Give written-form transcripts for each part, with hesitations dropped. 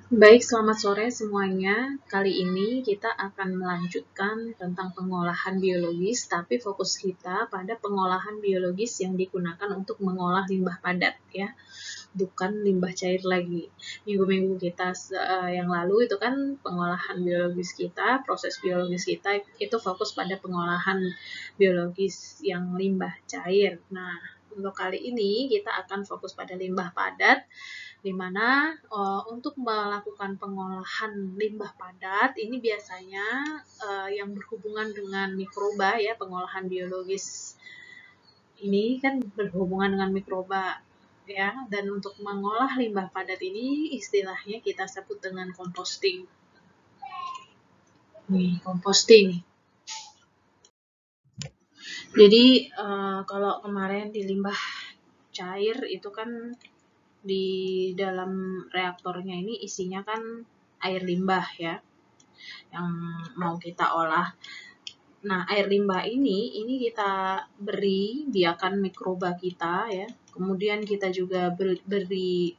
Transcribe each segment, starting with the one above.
Baik, selamat sore semuanya. Kali ini kita akan melanjutkan tentang pengolahan biologis, tapi fokus kita pada pengolahan biologis yang digunakan untuk mengolah limbah padat, ya, bukan limbah cair lagi. Minggu-minggu kita yang lalu itu kan pengolahan biologis kita, proses biologis kita itu fokus pada pengolahan biologis yang limbah cair. Nah, untuk kali ini kita akan fokus pada limbah padat, di mana untuk melakukan pengolahan limbah padat ini biasanya yang berhubungan dengan mikroba, ya, pengolahan biologis ini kan berhubungan dengan mikroba, ya, dan untuk mengolah limbah padat ini istilahnya kita sebut dengan composting. Composting. Jadi kalau kemarin di limbah cair itu kan di dalam reaktornya ini isinya kan air limbah, ya, yang mau kita olah. Nah, air limbah ini kita beri biakan mikroba kita, ya. Kemudian kita juga beri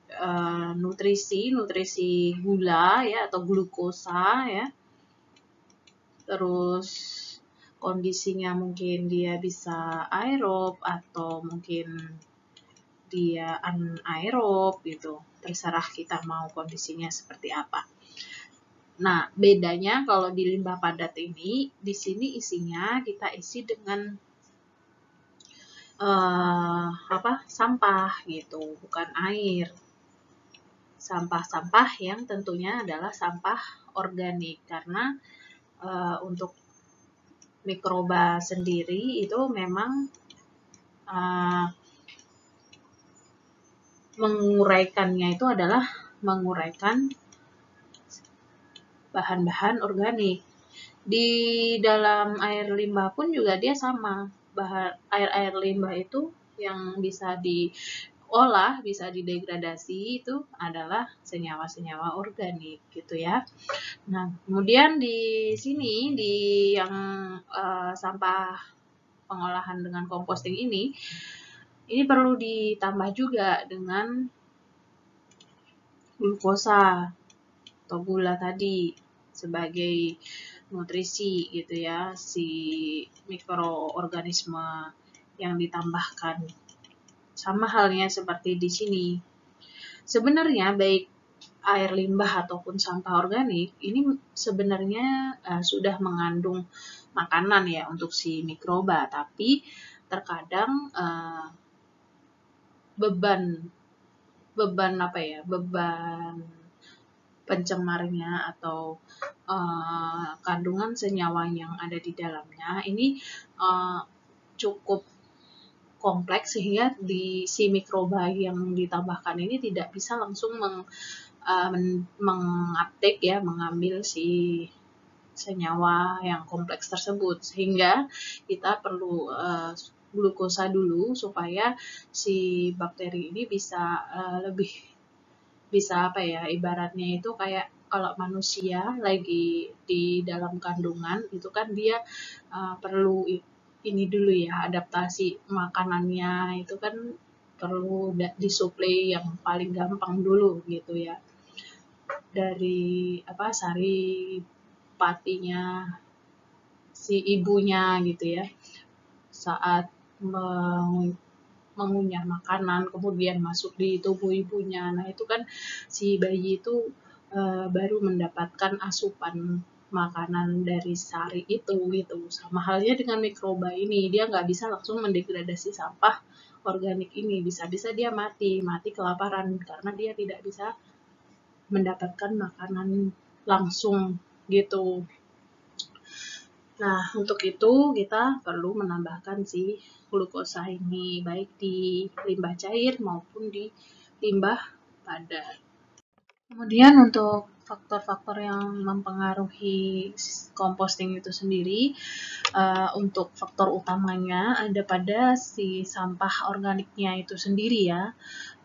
nutrisi gula, ya, atau glukosa, ya. Terus kondisinya mungkin dia bisa aerob atau mungkin dia anaerob gitu. Terserah kita mau kondisinya seperti apa. Nah, bedanya kalau di limbah padat ini, di sini isinya kita isi dengan sampah gitu, bukan air. Sampah-sampah yang tentunya adalah sampah organik, karena untuk mikroba sendiri itu memang menguraikannya itu adalah menguraikan bahan-bahan organik. Di dalam air limbah pun juga dia sama. Air limbah itu yang bisa diolah, bisa didegradasi itu adalah senyawa-senyawa organik gitu, ya. Nah, kemudian di sini di yang sampah pengolahan dengan composting ini perlu ditambah juga dengan glukosa atau gula tadi sebagai nutrisi gitu, ya, si mikroorganisme yang ditambahkan. Sama halnya seperti di sini. Sebenarnya baik air limbah ataupun sampah organik ini sebenarnya sudah mengandung makanan, ya, untuk si mikroba, tapi terkadang beban pencemarnya atau kandungan senyawa yang ada di dalamnya ini cukup kompleks, sehingga si mikroba yang ditambahkan ini tidak bisa langsung menguptake, ya, mengambil si senyawa yang kompleks tersebut, sehingga kita perlu glukosa dulu supaya si bakteri ini bisa lebih bisa ibaratnya itu kayak kalau manusia lagi di dalam kandungan itu kan dia perlu ini dulu, ya, adaptasi makanannya itu kan perlu disuplai yang paling gampang dulu gitu, ya, dari sari patinya si ibunya gitu, ya, saat mengunyah makanan kemudian masuk di tubuh ibunya. Nah, itu kan si bayi itu baru mendapatkan asupan makanan dari sari itu gitu. Sama halnya dengan mikroba ini, dia nggak bisa langsung mendegradasi sampah organik ini, bisa-bisa dia mati kelaparan karena dia tidak bisa mendapatkan makanan langsung gitu. Nah, untuk itu kita perlu menambahkan si glukosa ini, baik di limbah cair maupun di limbah padat. Kemudian untuk faktor-faktor yang mempengaruhi composting itu sendiri, untuk faktor utamanya ada pada si sampah organiknya itu sendiri, ya.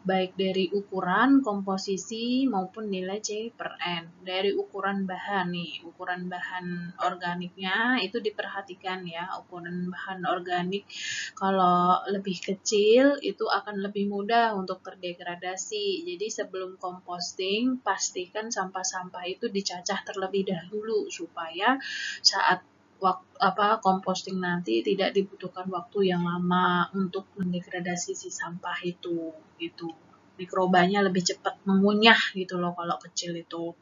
baik dari ukuran, komposisi, maupun nilai C per N. Dari ukuran bahan nih, ukuran bahan organiknya itu diperhatikan ya. Ukuran bahan organik kalau lebih kecil itu akan lebih mudah untuk terdegradasi. Jadi sebelum composting, pastikan sampah-sampah itu dicacah terlebih dahulu supaya saat composting nanti tidak dibutuhkan waktu yang lama untuk mendegradasi si sampah itu gitu. Mikrobanya lebih cepat mengunyah gitu loh kalau kecil itu.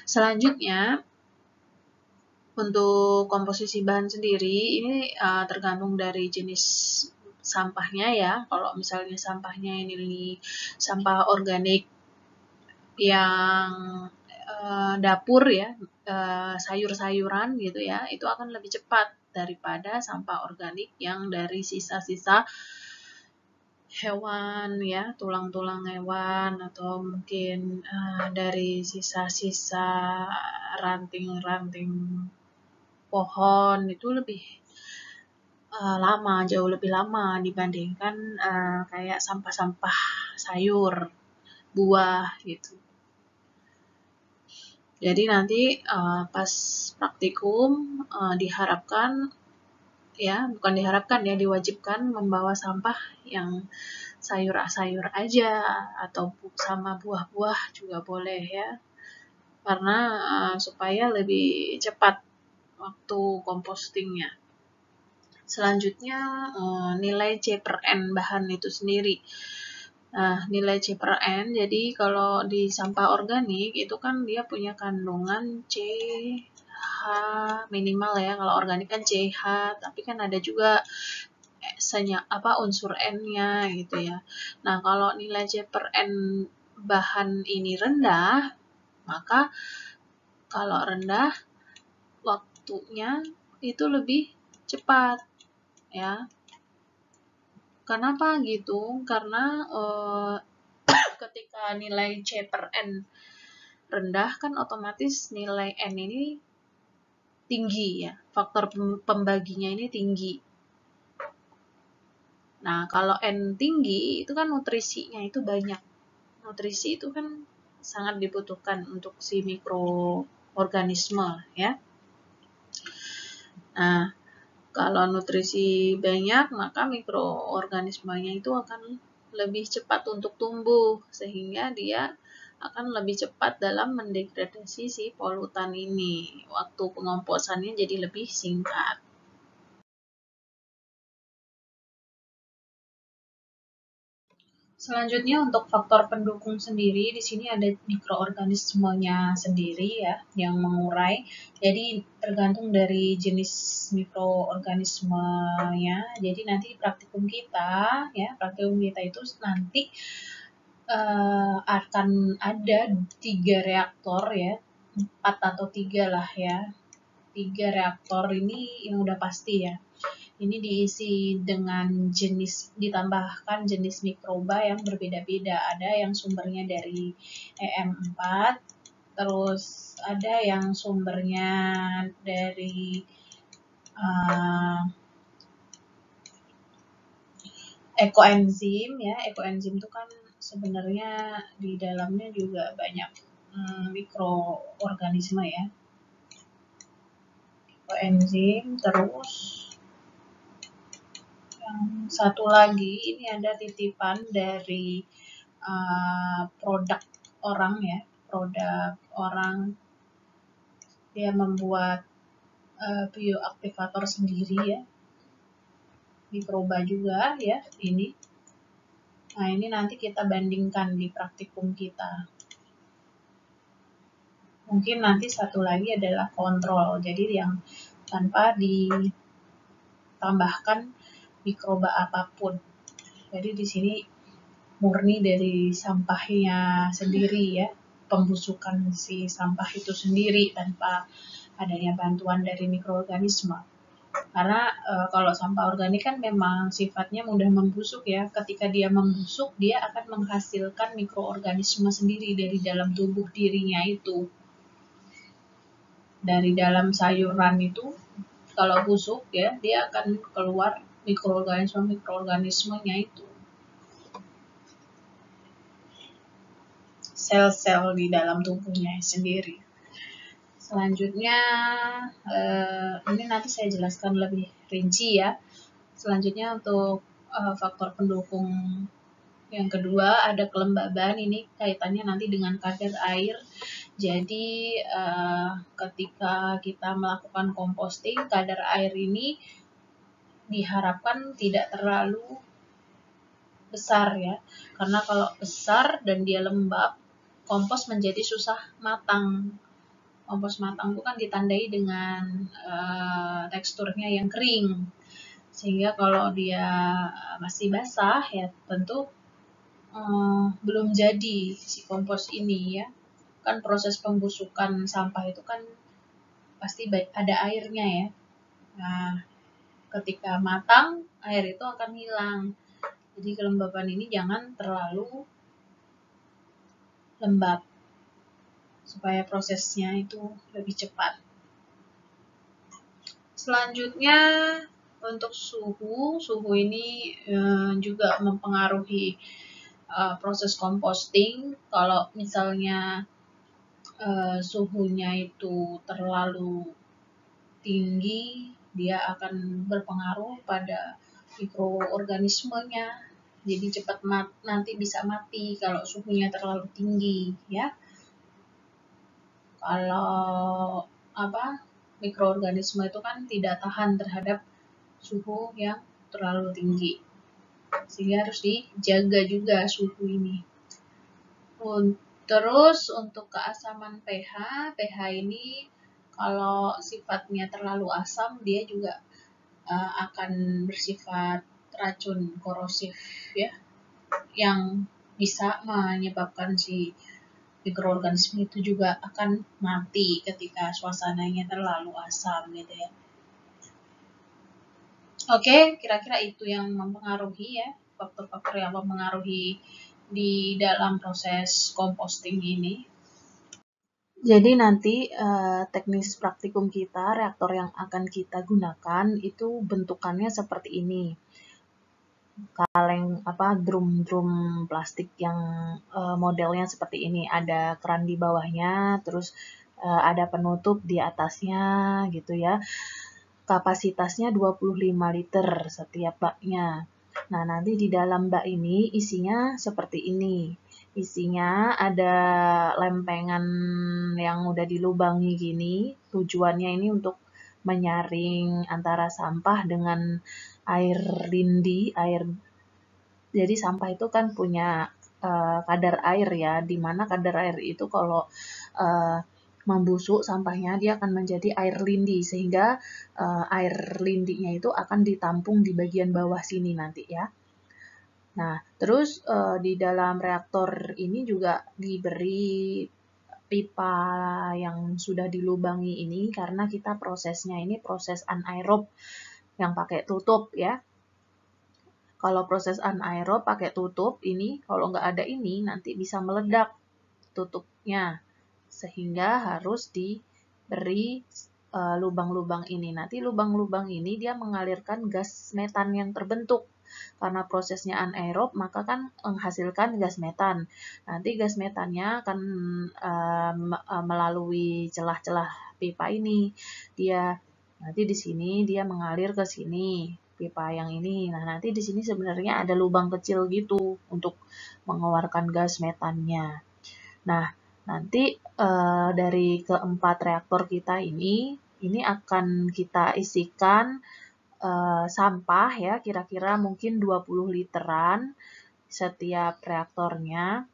Selanjutnya untuk komposisi bahan sendiri ini tergantung dari jenis sampahnya ya. Kalau misalnya sampahnya ini sampah organik yang dapur ya, sayur-sayuran gitu ya, itu akan lebih cepat daripada sampah organik yang dari sisa-sisa hewan ya, tulang-tulang hewan atau mungkin dari sisa-sisa ranting-ranting pohon itu lebih lama, jauh lebih lama dibandingkan kayak sampah-sampah sayur, buah gitu. Jadi nanti pas praktikum diharapkan ya, bukan diharapkan ya, diwajibkan membawa sampah yang sayur-sayur aja atau sama buah-buah juga boleh ya. Karena supaya lebih cepat waktu compostingnya. Selanjutnya nilai C per N bahan itu sendiri. Nah, nilai C per N, jadi kalau di sampah organik itu kan dia punya kandungan CH minimal ya. Kalau organik kan CH, tapi kan ada juga unsur N-nya gitu ya. Nah, kalau nilai C per N bahan ini rendah, maka kalau rendah waktunya itu lebih cepat ya. Kenapa gitu? Karena ketika nilai C per N rendah kan otomatis nilai N ini tinggi ya. Faktor pembaginya ini tinggi. Nah, kalau N tinggi itu kan nutrisinya itu banyak. Nutrisi itu kan sangat dibutuhkan untuk si mikroorganisme ya. Nah, kalau nutrisi banyak, maka mikroorganismenya itu akan lebih cepat untuk tumbuh, sehingga dia akan lebih cepat dalam mendegradasi si polutan ini. Waktu pengomposannya jadi lebih singkat. Selanjutnya untuk faktor pendukung sendiri, di sini ada mikroorganismenya sendiri ya, yang mengurai. Jadi tergantung dari jenis mikroorganismenya. Jadi nanti praktikum kita itu nanti akan ada 3 reaktor ya, 4 atau 3 lah ya. 3 reaktor ini yang udah pasti ya. Ini diisi dengan ditambahkan jenis mikroba yang berbeda-beda. Ada yang sumbernya dari EM4, terus ada yang sumbernya dari ekoenzim ya. Ekoenzim itu kan sebenarnya di dalamnya juga banyak mikroorganisme ya. Ekoenzim, terus yang satu lagi ini ada titipan dari produk orang ya, produk orang dia membuat bioaktivator sendiri ya, mikroba juga ya ini. Nah, ini nanti kita bandingkan di praktikum kita. Mungkin nanti satu lagi adalah kontrol, jadi yang tanpa ditambahkan mikroba apapun. Jadi di sini murni dari sampahnya sendiri ya, pembusukan si sampah itu sendiri tanpa adanya bantuan dari mikroorganisme. Karena kalau sampah organik kan memang sifatnya mudah membusuk ya. Ketika dia membusuk, dia akan menghasilkan mikroorganisme sendiri dari dalam tubuh dirinya itu. Dari dalam sayuran itu, kalau busuk ya, dia akan keluar mikroorganisme-mikroorganismenya itu. sel-sel di dalam tubuhnya sendiri. Selanjutnya, ini nanti saya jelaskan lebih rinci ya. Selanjutnya untuk faktor pendukung yang kedua ada kelembaban. Ini kaitannya nanti dengan kadar air. Jadi ketika kita melakukan composting, kadar air ini diharapkan tidak terlalu besar ya, karena kalau besar dan dia lembab, kompos menjadi susah matang. Kompos matang itu kan ditandai dengan teksturnya yang kering, sehingga kalau dia masih basah ya tentu belum jadi si kompos ini ya. Kan proses pembusukan sampah itu kan pasti ada airnya ya. Nah, ketika matang, air itu akan hilang. Jadi kelembaban ini jangan terlalu lembab supaya prosesnya itu lebih cepat. Selanjutnya untuk suhu ini juga mempengaruhi proses composting. Kalau misalnya suhunya itu terlalu tinggi, dia akan berpengaruh pada mikroorganismenya. Jadi cepat nanti bisa mati kalau suhunya terlalu tinggi ya. Kalau mikroorganisme itu kan tidak tahan terhadap suhu yang terlalu tinggi, sehingga harus dijaga juga suhu ini. Terus untuk keasaman pH ini kalau sifatnya terlalu asam, dia juga akan bersifat racun korosif ya, yang bisa menyebabkan si mikroorganisme itu juga akan mati ketika suasananya terlalu asam gitu ya. Oke, kira-kira itu yang mempengaruhi ya, faktor-faktor yang mempengaruhi di dalam proses composting ini. Jadi nanti teknis praktikum kita, reaktor yang akan kita gunakan itu bentukannya seperti ini. Kaleng drum plastik yang modelnya seperti ini, ada keran di bawahnya, terus ada penutup di atasnya gitu ya. Kapasitasnya 25 liter setiap baknya. Nah, nanti di dalam bak ini isinya seperti ini. Isinya ada lempengan yang udah dilubangi gini. Tujuannya ini untuk menyaring antara sampah dengan air lindi, jadi sampah itu kan punya kadar air ya, di mana kadar air itu kalau membusuk sampahnya dia akan menjadi air lindi, sehingga air lindinya itu akan ditampung di bagian bawah sini nanti ya. Nah, terus di dalam reaktor ini juga diberi pipa yang sudah dilubangi ini karena kita prosesnya ini proses anaerob yang pakai tutup ya. Kalau proses anaerob pakai tutup ini, kalau nggak ada ini nanti bisa meledak tutupnya, sehingga harus diberi lubang-lubang ini. Nanti lubang-lubang ini dia mengalirkan gas metan yang terbentuk. Karena prosesnya anaerob, maka kan menghasilkan gas metan. Nanti gas metannya akan melalui celah-celah pipa ini. Nanti di sini dia mengalir ke sini, pipa yang ini. Nah, nanti di sini sebenarnya ada lubang kecil gitu untuk mengeluarkan gas metannya. Nah, nanti dari keempat reaktor kita ini akan kita isikan sampah ya, kira-kira mungkin 20 literan setiap reaktornya.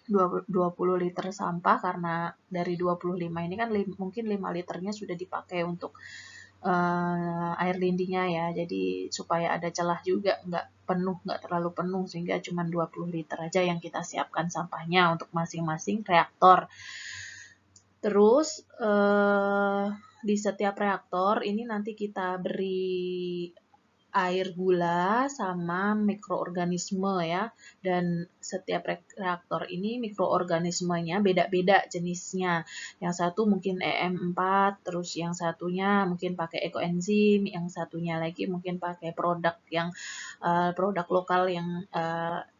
20 liter sampah, karena dari 25 ini kan mungkin 5 liternya sudah dipakai untuk air lindinya ya, jadi supaya ada celah juga, nggak terlalu penuh, sehingga cuma 20 liter aja yang kita siapkan sampahnya untuk masing-masing reaktor. Terus di setiap reaktor ini nanti kita beri air gula sama mikroorganisme ya, dan setiap reaktor ini mikroorganismenya beda-beda jenisnya. Yang satu mungkin EM4, terus yang satunya mungkin pakai ekoenzim, yang satunya lagi mungkin pakai produk lokal yang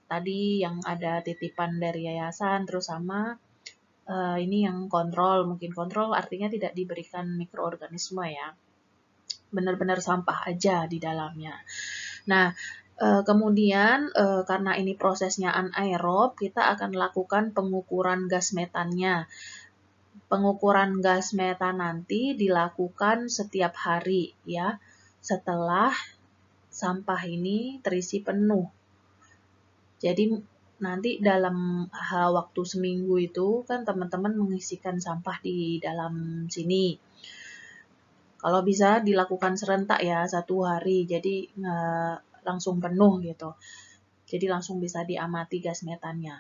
tadi yang ada titipan dari yayasan, terus sama ini yang kontrol. Mungkin kontrol artinya tidak diberikan mikroorganisme ya, benar-benar sampah aja di dalamnya. Nah, kemudian karena ini prosesnya anaerob, kita akan lakukan pengukuran gas metannya. Pengukuran gas metan nanti dilakukan setiap hari ya, setelah sampah ini terisi penuh. Jadi nanti dalam waktu seminggu itu kan teman-teman mengisikan sampah di dalam sini. Kalau bisa dilakukan serentak ya, 1 hari, jadi langsung penuh gitu. Jadi langsung bisa diamati gas metannya.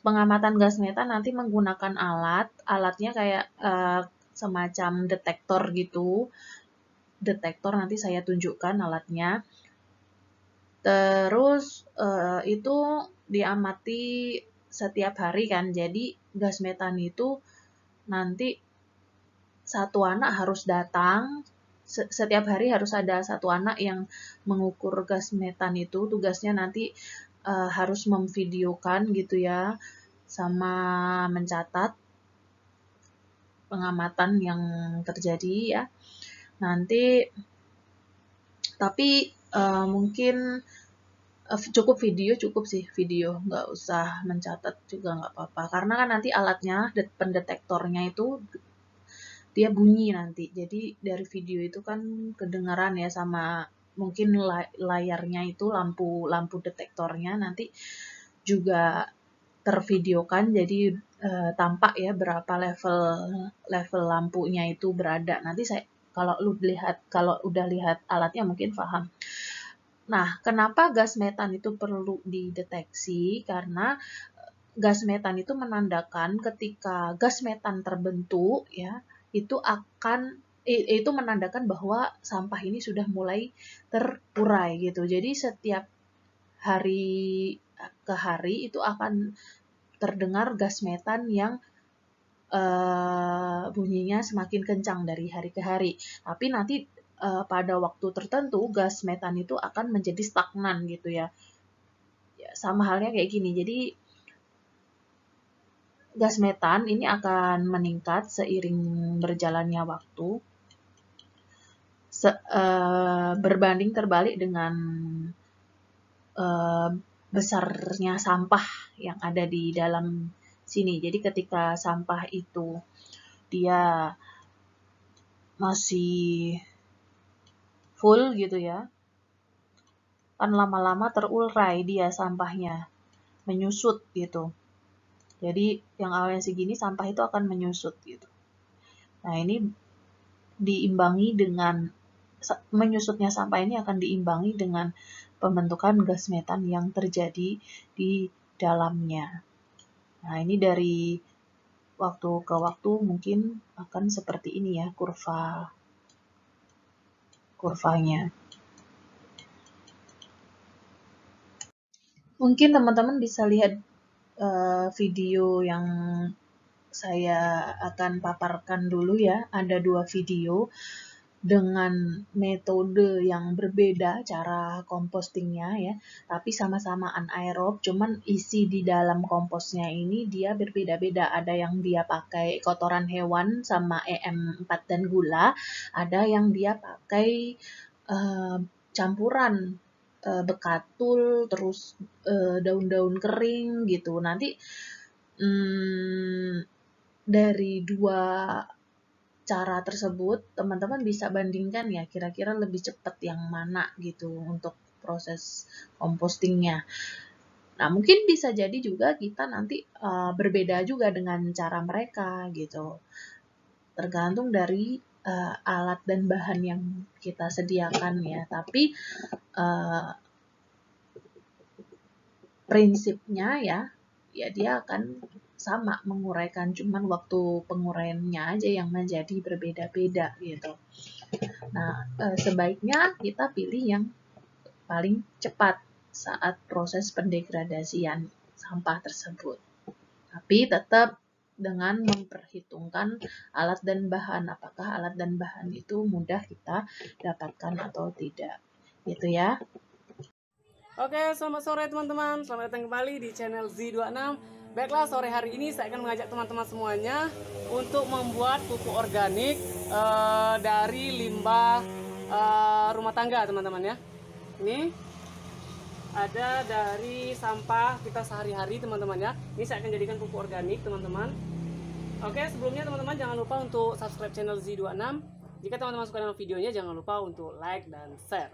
Pengamatan gas metan nanti menggunakan alatnya kayak semacam detektor gitu. Detektor nanti saya tunjukkan alatnya. Terus itu diamati setiap hari kan. Jadi gas metan itu nanti satu anak harus datang. Setiap hari harus ada satu anak yang mengukur gas metan itu. Tugasnya nanti harus memvideokan gitu ya, sama mencatat pengamatan yang terjadi ya. Nanti tapi mungkin cukup sih video, nggak usah mencatat juga nggak apa-apa, karena kan nanti alatnya pendetektornya itu dia bunyi nanti, jadi dari video itu kan kedengaran ya, sama mungkin layarnya itu lampu detektornya nanti juga tervideokan, jadi tampak ya berapa level lampunya itu berada. Nanti saya kalau udah lihat alatnya mungkin paham. Nah, kenapa gas metan itu perlu dideteksi? Karena gas metan itu menandakan ketika gas metan terbentuk ya, itu menandakan bahwa sampah ini sudah mulai terurai gitu. Jadi setiap hari ke hari itu akan terdengar gas metan yang bunyinya semakin kencang dari hari ke hari. Tapi nanti pada waktu tertentu gas metan itu akan menjadi stagnan gitu ya. Sama halnya kayak gini. Jadi gas metan ini akan meningkat seiring berjalannya waktu. Berbanding terbalik dengan besarnya sampah yang ada di dalam sini. Jadi ketika sampah itu dia masih full gitu ya, kan lama-lama terurai dia sampahnya, menyusut gitu. Jadi yang awalnya segini sampah itu akan menyusut gitu. Nah ini diimbangi dengan menyusutnya sampah ini akan diimbangi dengan pembentukan gas metan yang terjadi di dalamnya. Nah ini dari waktu ke waktu mungkin akan seperti ini ya kurvanya. Mungkin teman-teman bisa lihat video yang saya akan paparkan dulu ya. Ada 2 video dengan metode yang berbeda cara kompostingnya ya, tapi sama-sama anaerob, cuman isi di dalam komposnya ini dia berbeda-beda. Ada yang dia pakai kotoran hewan sama EM4 dan gula, ada yang dia pakai campuran bekatul terus daun-daun kering gitu. Nanti dari 2 cara tersebut teman-teman bisa bandingkan ya, kira-kira lebih cepat yang mana gitu untuk proses compostingnya. Nah mungkin bisa jadi juga kita nanti berbeda juga dengan cara mereka gitu, tergantung dari alat dan bahan yang kita sediakan ya. Tapi prinsipnya ya dia akan sama menguraikan, cuman waktu penguraiannya aja yang menjadi berbeda-beda gitu. Nah, sebaiknya kita pilih yang paling cepat saat proses pendegradasian sampah tersebut. Tapi tetap dengan memperhitungkan alat dan bahan, apakah alat dan bahan itu mudah kita dapatkan atau tidak. Gitu ya. Oke, selamat sore teman-teman. Selamat datang kembali di channel Z26. Baiklah, sore hari ini saya akan mengajak teman-teman semuanya untuk membuat pupuk organik dari limbah rumah tangga, teman-teman ya. Ini ada dari sampah kita sehari-hari, teman-teman ya. Ini saya akan jadikan pupuk organik, teman-teman. Oke, sebelumnya teman-teman jangan lupa untuk subscribe channel Z26. Jika teman-teman suka dengan videonya, jangan lupa untuk like dan share.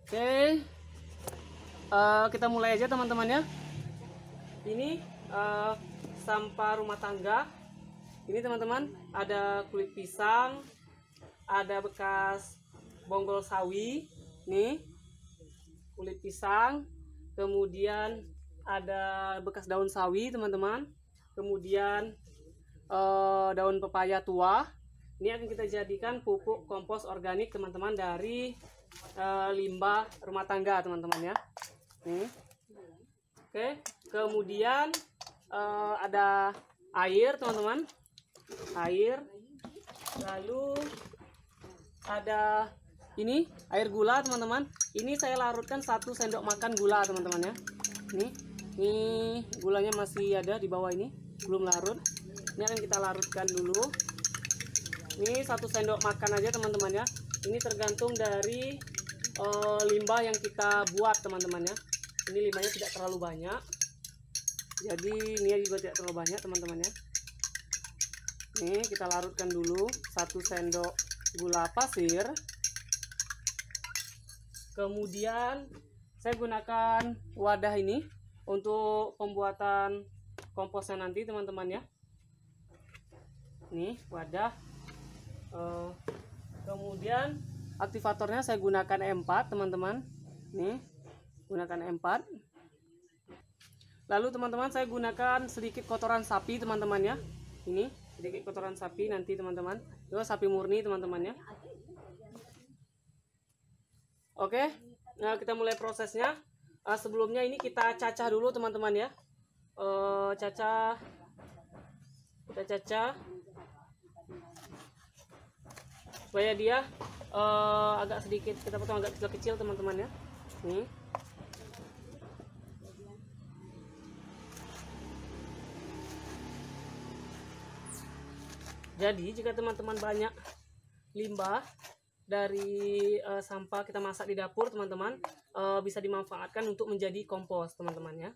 Oke, kita mulai aja teman-teman ya. Ini sampah rumah tangga. Ini teman-teman ada kulit pisang, ada bekas bonggol sawi, nih kulit pisang, kemudian ada bekas daun sawi teman-teman, kemudian daun pepaya tua. Ini akan kita jadikan pupuk kompos organik teman-teman dari limbah rumah tangga teman-teman ya. Nih. Oke, kemudian ada air teman-teman, air, lalu ada ini air gula teman-teman. Ini saya larutkan 1 sendok makan gula teman-teman ya. Ini gulanya masih ada di bawah, ini belum larut. Ini akan kita larutkan dulu. Ini 1 sendok makan aja teman-teman ya. Ini tergantung dari limbah yang kita buat teman-teman ya. Ini limbahnya tidak terlalu banyak, jadi ini juga tidak terlalu banyak teman-teman ya. Ini kita larutkan dulu 1 sendok gula pasir. Kemudian saya gunakan wadah ini untuk pembuatan komposnya nanti teman-teman ya. Ini wadah. Kemudian aktivatornya saya gunakan E4 teman-teman. Nih, gunakan E4. Lalu teman-teman saya gunakan sedikit kotoran sapi teman-teman ya. Ini sedikit kotoran sapi nanti teman-teman. Itu sapi murni teman-teman ya. Oke, nah kita mulai prosesnya. Sebelumnya ini kita cacah dulu teman-teman ya. Kita cacah supaya dia agak sedikit, kita potong agak kecil-kecil teman-teman ya. Nih. Jadi jika teman-teman banyak limbah dari sampah kita masak di dapur teman-teman, bisa dimanfaatkan untuk menjadi kompos teman-teman ya.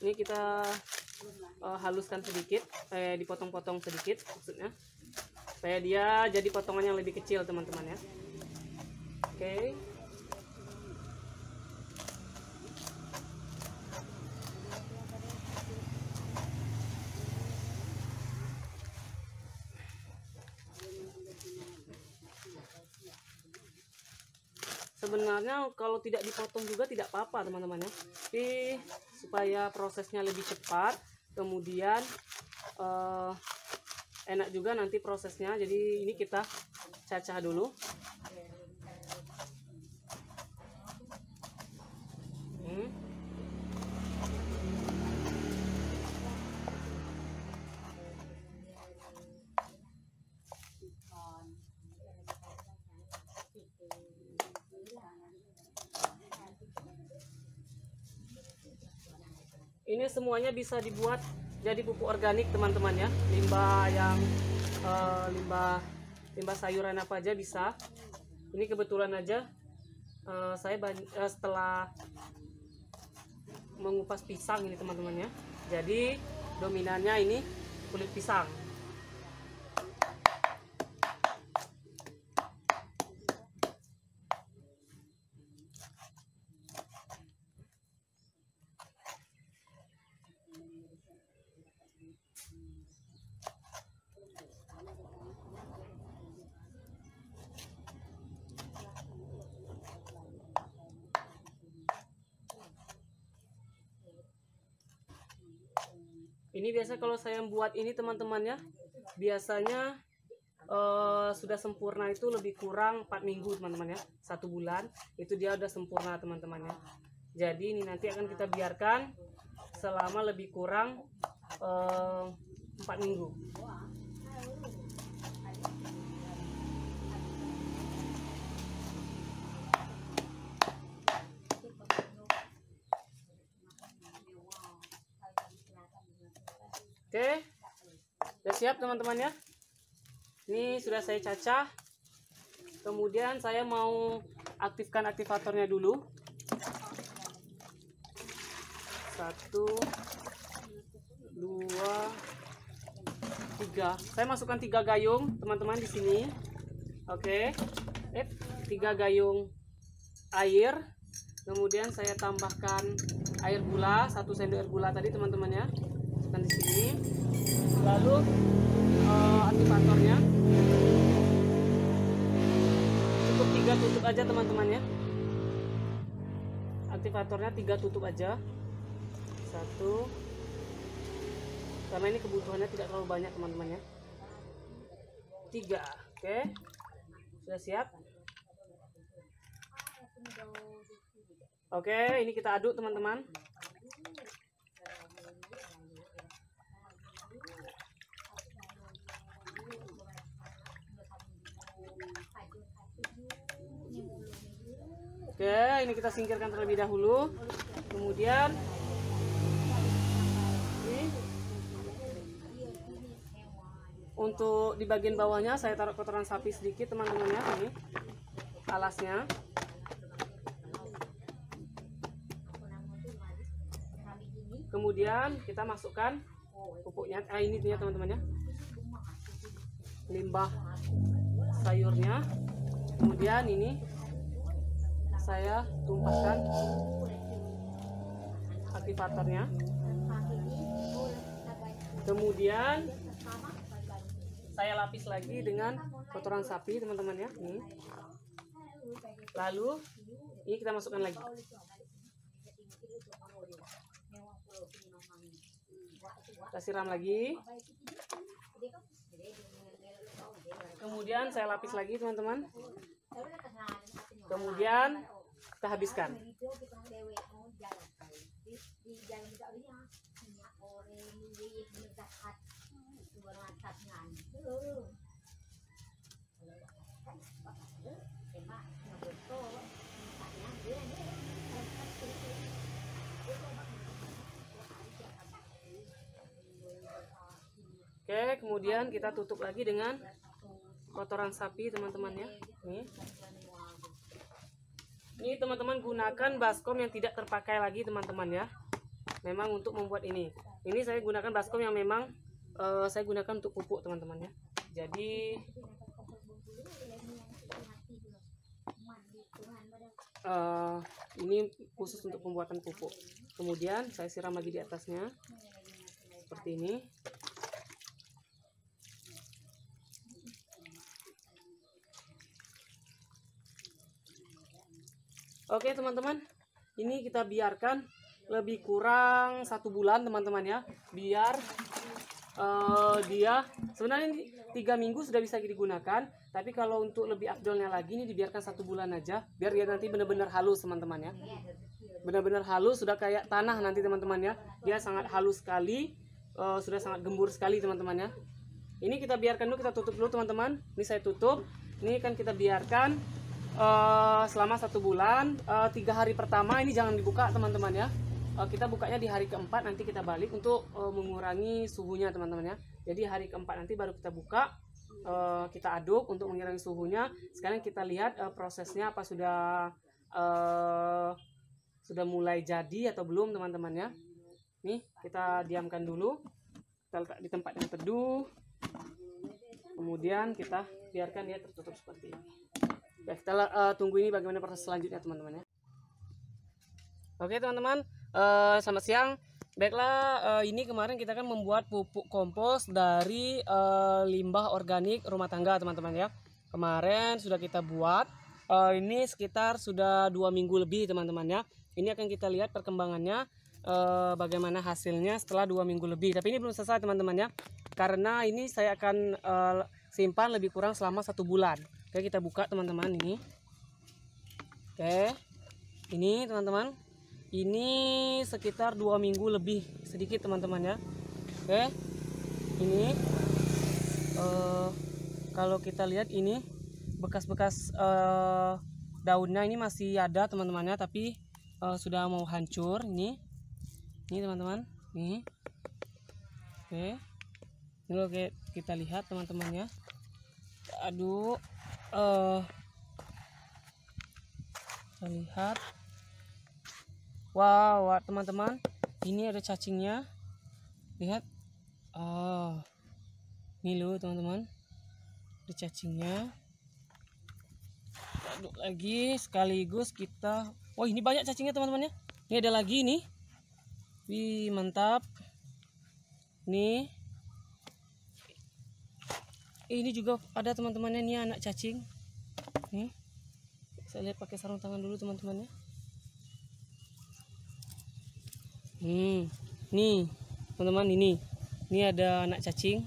Ini kita haluskan sedikit, dipotong-potong sedikit maksudnya, supaya dia jadi potongan yang lebih kecil teman-teman ya. Oke. Sebenarnya kalau tidak dipotong juga tidak apa-apa teman-teman ya, tapi supaya prosesnya lebih cepat, kemudian enak juga nanti prosesnya. Jadi ini kita cacah dulu. Ini semuanya bisa dibuat jadi pupuk organik teman-teman ya. Limbah yang limbah sayuran apa aja bisa. Ini kebetulan aja saya setelah mengupas pisang ini teman-teman ya. Jadi dominannya ini kulit pisang. Ini biasa kalau saya buat ini teman-teman ya, biasanya sudah sempurna itu lebih kurang 4 minggu teman-teman ya, 1 bulan itu dia udah sempurna teman-teman ya. Jadi ini nanti akan kita biarkan selama lebih kurang 4 minggu. Oke, sudah siap teman-teman ya. Ini sudah saya cacah. Kemudian saya mau aktifkan aktivatornya dulu. 1, 2, 3. Saya masukkan 3 gayung teman-teman di sini. Oke, 3 gayung air. Kemudian saya tambahkan air gula, 1 sendok air gula tadi teman-teman ya. Di sini, lalu aktivatornya cukup 3 tutup aja teman-teman ya. Aktivatornya 3 tutup aja. 1, karena ini kebutuhannya tidak terlalu banyak teman-teman ya. 3, oke, sudah siap. Oke, ini kita aduk teman-teman. Oke, ini kita singkirkan terlebih dahulu. Kemudian ini untuk di bagian bawahnya saya taruh kotoran sapi sedikit teman-teman ya. Ini alasnya. Kemudian kita masukkan pupuknya. Ini dia teman-teman ya. Limbah sayurnya. Kemudian ini saya tumpahkan aktivatornya. Kemudian saya lapis lagi dengan kotoran sapi teman-teman ya. Nih. Lalu ini kita masukkan lagi. Kita siram lagi. Kemudian saya lapis lagi teman-teman. Kemudian kita habiskan. Oke, kemudian kita tutup lagi dengan kotoran sapi teman-teman ya. Ini teman-teman gunakan baskom yang tidak terpakai lagi teman-teman ya. Memang untuk membuat ini. Ini saya gunakan baskom yang memang saya gunakan untuk pupuk teman-teman ya. Jadi ini khusus untuk pembuatan pupuk. Kemudian saya siram lagi di atasnya seperti ini. Oke teman-teman, ini kita biarkan lebih kurang 1 bulan teman-teman ya, biar dia sebenarnya 3 minggu sudah bisa digunakan, tapi kalau untuk lebih afdolnya lagi ini dibiarkan 1 bulan aja, biar dia nanti benar-benar halus teman-teman ya, benar-benar halus, sudah kayak tanah nanti teman-teman ya, dia sangat halus sekali, sudah sangat gembur sekali teman-teman ya. Ini kita biarkan dulu, kita tutup dulu teman-teman. Ini saya tutup, ini kan kita biarkan selama 1 bulan. 3 hari pertama ini jangan dibuka teman-teman ya. Kita bukanya di hari keempat, nanti kita balik untuk mengurangi suhunya teman-teman ya. Jadi hari keempat nanti baru kita buka, kita aduk untuk mengurangi suhunya. Sekarang kita lihat prosesnya apa sudah mulai jadi atau belum teman-teman ya. Nih kita diamkan dulu, kita letak di tempat yang teduh, kemudian kita biarkan dia tertutup seperti ini. Ya, kita tunggu ini bagaimana proses selanjutnya teman-teman ya. Oke teman-teman, selamat siang. Baiklah, ini kemarin kita kan membuat pupuk kompos dari limbah organik rumah tangga teman-teman ya. Kemarin sudah kita buat, ini sekitar sudah 2 minggu lebih teman-teman ya. Ini akan kita lihat perkembangannya, bagaimana hasilnya setelah 2 minggu lebih. Tapi ini belum selesai teman-teman ya, karena ini saya akan simpan lebih kurang selama 1 bulan. Oke, kita buka teman-teman ini. Oke, ini teman-teman, Ini sekitar 2 minggu lebih sedikit teman-teman ya. Oke, ini kalau kita lihat ini bekas-bekas daunnya ini masih ada teman-temannya, tapi sudah mau hancur. Ini teman-teman, nih. Oke, ini loh kita lihat teman-teman ya. Aduh, kita lihat. Wow, teman-teman, ini ada cacingnya. Lihat, ini loh teman-teman, ada cacingnya. Aduk lagi sekaligus kita. Oh, ini banyak cacingnya teman-teman ya. Ini ada lagi nih. Wih, mantap. Nih. Ini juga ada teman-temannya, nih anak cacing. Nih. Saya lihat pakai sarung tangan dulu teman-teman ya. Nih, teman-teman, ini ada anak cacing.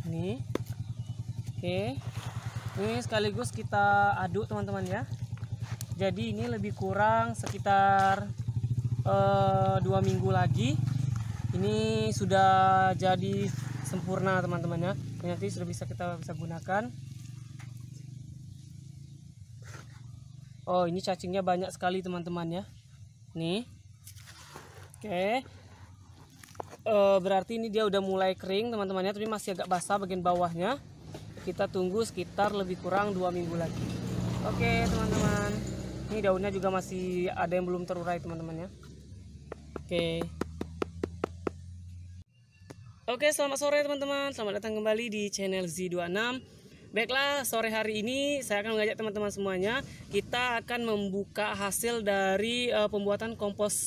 Nih. Oke. Ini sekaligus kita aduk teman-teman ya. Jadi ini lebih kurang sekitar 2 minggu lagi. Ini sudah jadi sempurna teman-teman ya. Nanti sudah kita bisa gunakan. Oh, ini cacingnya banyak sekali teman-teman ya. Nih. Oke. Berarti ini dia udah mulai kering teman-teman ya, tapi masih agak basah bagian bawahnya. Kita tunggu sekitar lebih kurang 2 minggu lagi. Oke teman-teman, ini daunnya juga masih ada yang belum terurai teman-teman ya. Oke, selamat sore teman-teman, selamat datang kembali di channel Z26. Baiklah, sore hari ini saya akan mengajak teman-teman semuanya, kita akan membuka hasil dari pembuatan kompos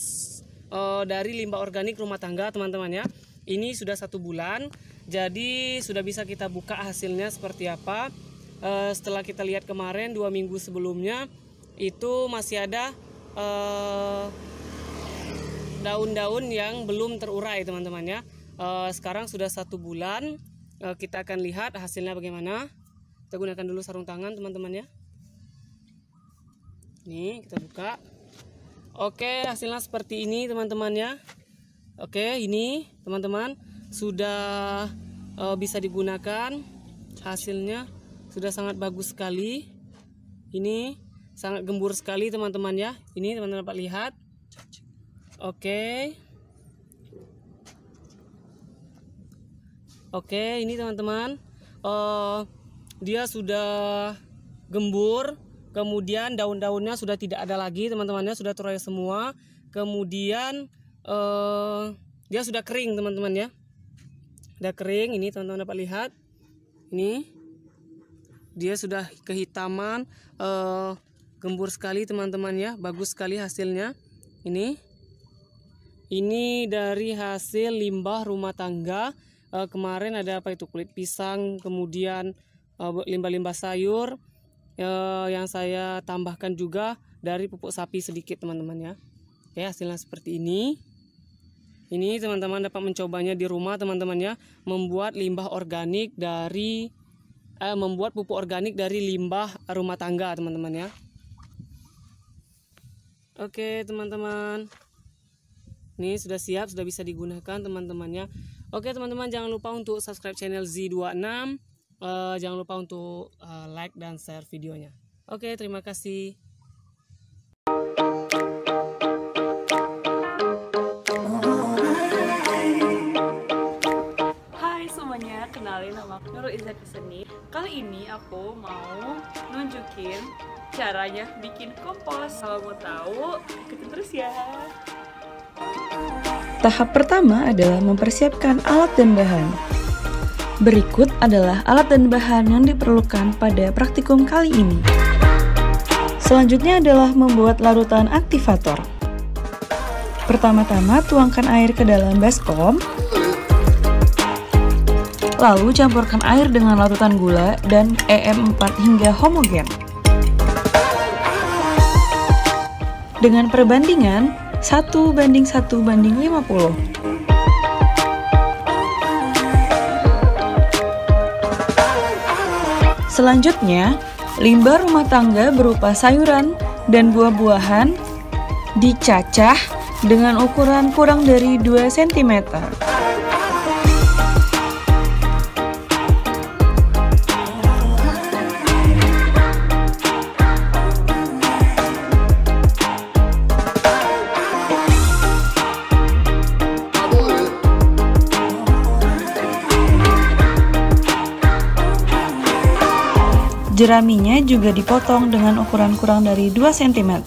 dari limbah organik rumah tangga teman-teman ya. Ini sudah 1 bulan, jadi sudah bisa kita buka hasilnya seperti apa. Setelah kita lihat kemarin 2 minggu sebelumnya, itu masih ada daun-daun yang belum terurai teman-teman ya. Sekarang sudah 1 bulan, kita akan lihat hasilnya bagaimana. Kita gunakan dulu sarung tangan teman-teman ya. Nih kita buka. Oke, hasilnya seperti ini teman-teman ya. Oke, ini teman-teman sudah bisa digunakan. Hasilnya sudah sangat bagus sekali. Ini sangat gembur sekali teman-teman ya. Ini teman-teman dapat lihat. Oke, ini teman-teman, dia sudah gembur, kemudian daun-daunnya sudah tidak ada lagi teman-temannya, sudah terurai semua. Kemudian dia sudah kering teman-teman ya, sudah kering. Ini teman-teman dapat lihat, ini dia sudah kehitaman, gembur sekali teman-teman ya, bagus sekali hasilnya. Ini dari hasil limbah rumah tangga. Kemarin ada apa itu, kulit pisang, kemudian limbah-limbah sayur, yang saya tambahkan juga dari pupuk sapi sedikit teman-teman ya. Oke, hasilnya seperti ini. Ini teman-teman dapat mencobanya di rumah teman-teman ya, membuat limbah organik dari membuat pupuk organik dari limbah rumah tangga teman-teman ya. Oke teman-teman, ini sudah siap, sudah bisa digunakan teman-teman ya. Oke teman-teman, jangan lupa untuk subscribe channel Z26, jangan lupa untuk like dan share videonya. Oke, terima kasih. Hai semuanya, kenalin nama aku Nurul Izzati Seni. Kali ini aku mau nunjukin caranya bikin kompos. Kalau mau tahu, ikutin terus ya. Tahap pertama adalah mempersiapkan alat dan bahan. Berikut adalah alat dan bahan yang diperlukan pada praktikum kali ini. Selanjutnya adalah membuat larutan aktivator. Pertama-tama tuangkan air ke dalam baskom, lalu campurkan air dengan larutan gula dan EM4 hingga homogen. Dengan perbandingan 1:1:50. Selanjutnya, limbah rumah tangga berupa sayuran dan buah-buahan dicacah dengan ukuran kurang dari 2 cm. Jeraminya juga dipotong dengan ukuran kurang dari 2 cm.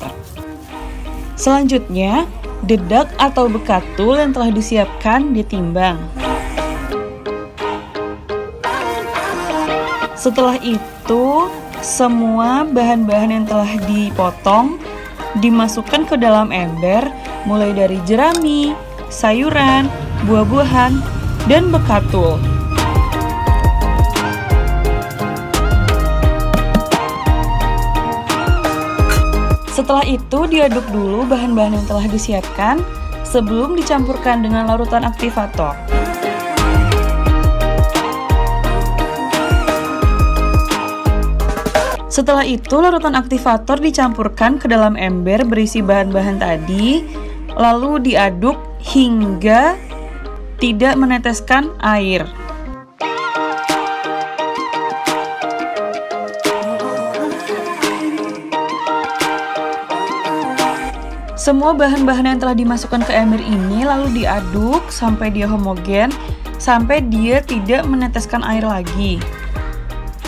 Selanjutnya, dedak atau bekatul yang telah disiapkan ditimbang. Setelah itu, semua bahan-bahan yang telah dipotong dimasukkan ke dalam ember, mulai dari jerami, sayuran, buah-buahan, dan bekatul. Setelah itu diaduk dulu bahan-bahan yang telah disiapkan sebelum dicampurkan dengan larutan aktivator. Setelah itu larutan aktivator dicampurkan ke dalam ember berisi bahan-bahan tadi, lalu diaduk hingga tidak meneteskan air. Semua bahan-bahan yang telah dimasukkan ke ember ini lalu diaduk sampai dia homogen, sampai dia tidak meneteskan air lagi.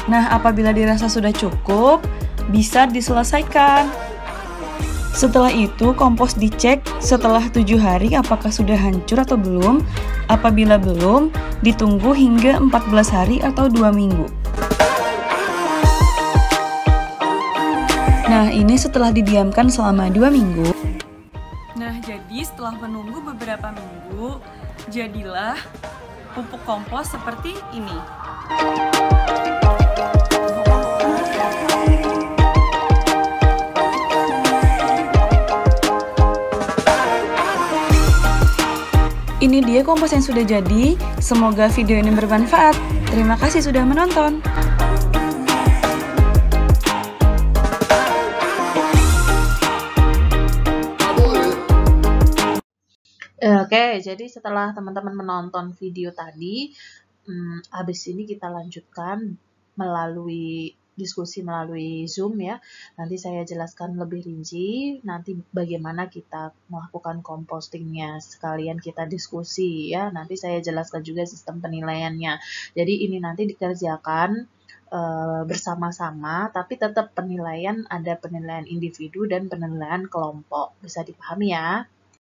Nah, apabila dirasa sudah cukup, bisa diselesaikan. Setelah itu, kompos dicek setelah 7 hari apakah sudah hancur atau belum. Apabila belum, ditunggu hingga 14 hari atau 2 minggu. Nah, ini setelah didiamkan selama 2 minggu. Nah, jadi setelah menunggu beberapa minggu, jadilah pupuk kompos seperti ini. Ini dia kompos yang sudah jadi. Semoga video ini bermanfaat. Terima kasih sudah menonton. Oke, jadi setelah teman-teman menonton video tadi, habis ini kita lanjutkan melalui diskusi melalui Zoom ya. Nanti saya jelaskan lebih rinci, nanti bagaimana kita melakukan compostingnya. Sekalian kita diskusi ya, nanti saya jelaskan juga sistem penilaiannya. Jadi ini nanti dikerjakan bersama-sama, tapi tetap penilaian, ada penilaian individu dan penilaian kelompok. Bisa dipahami ya?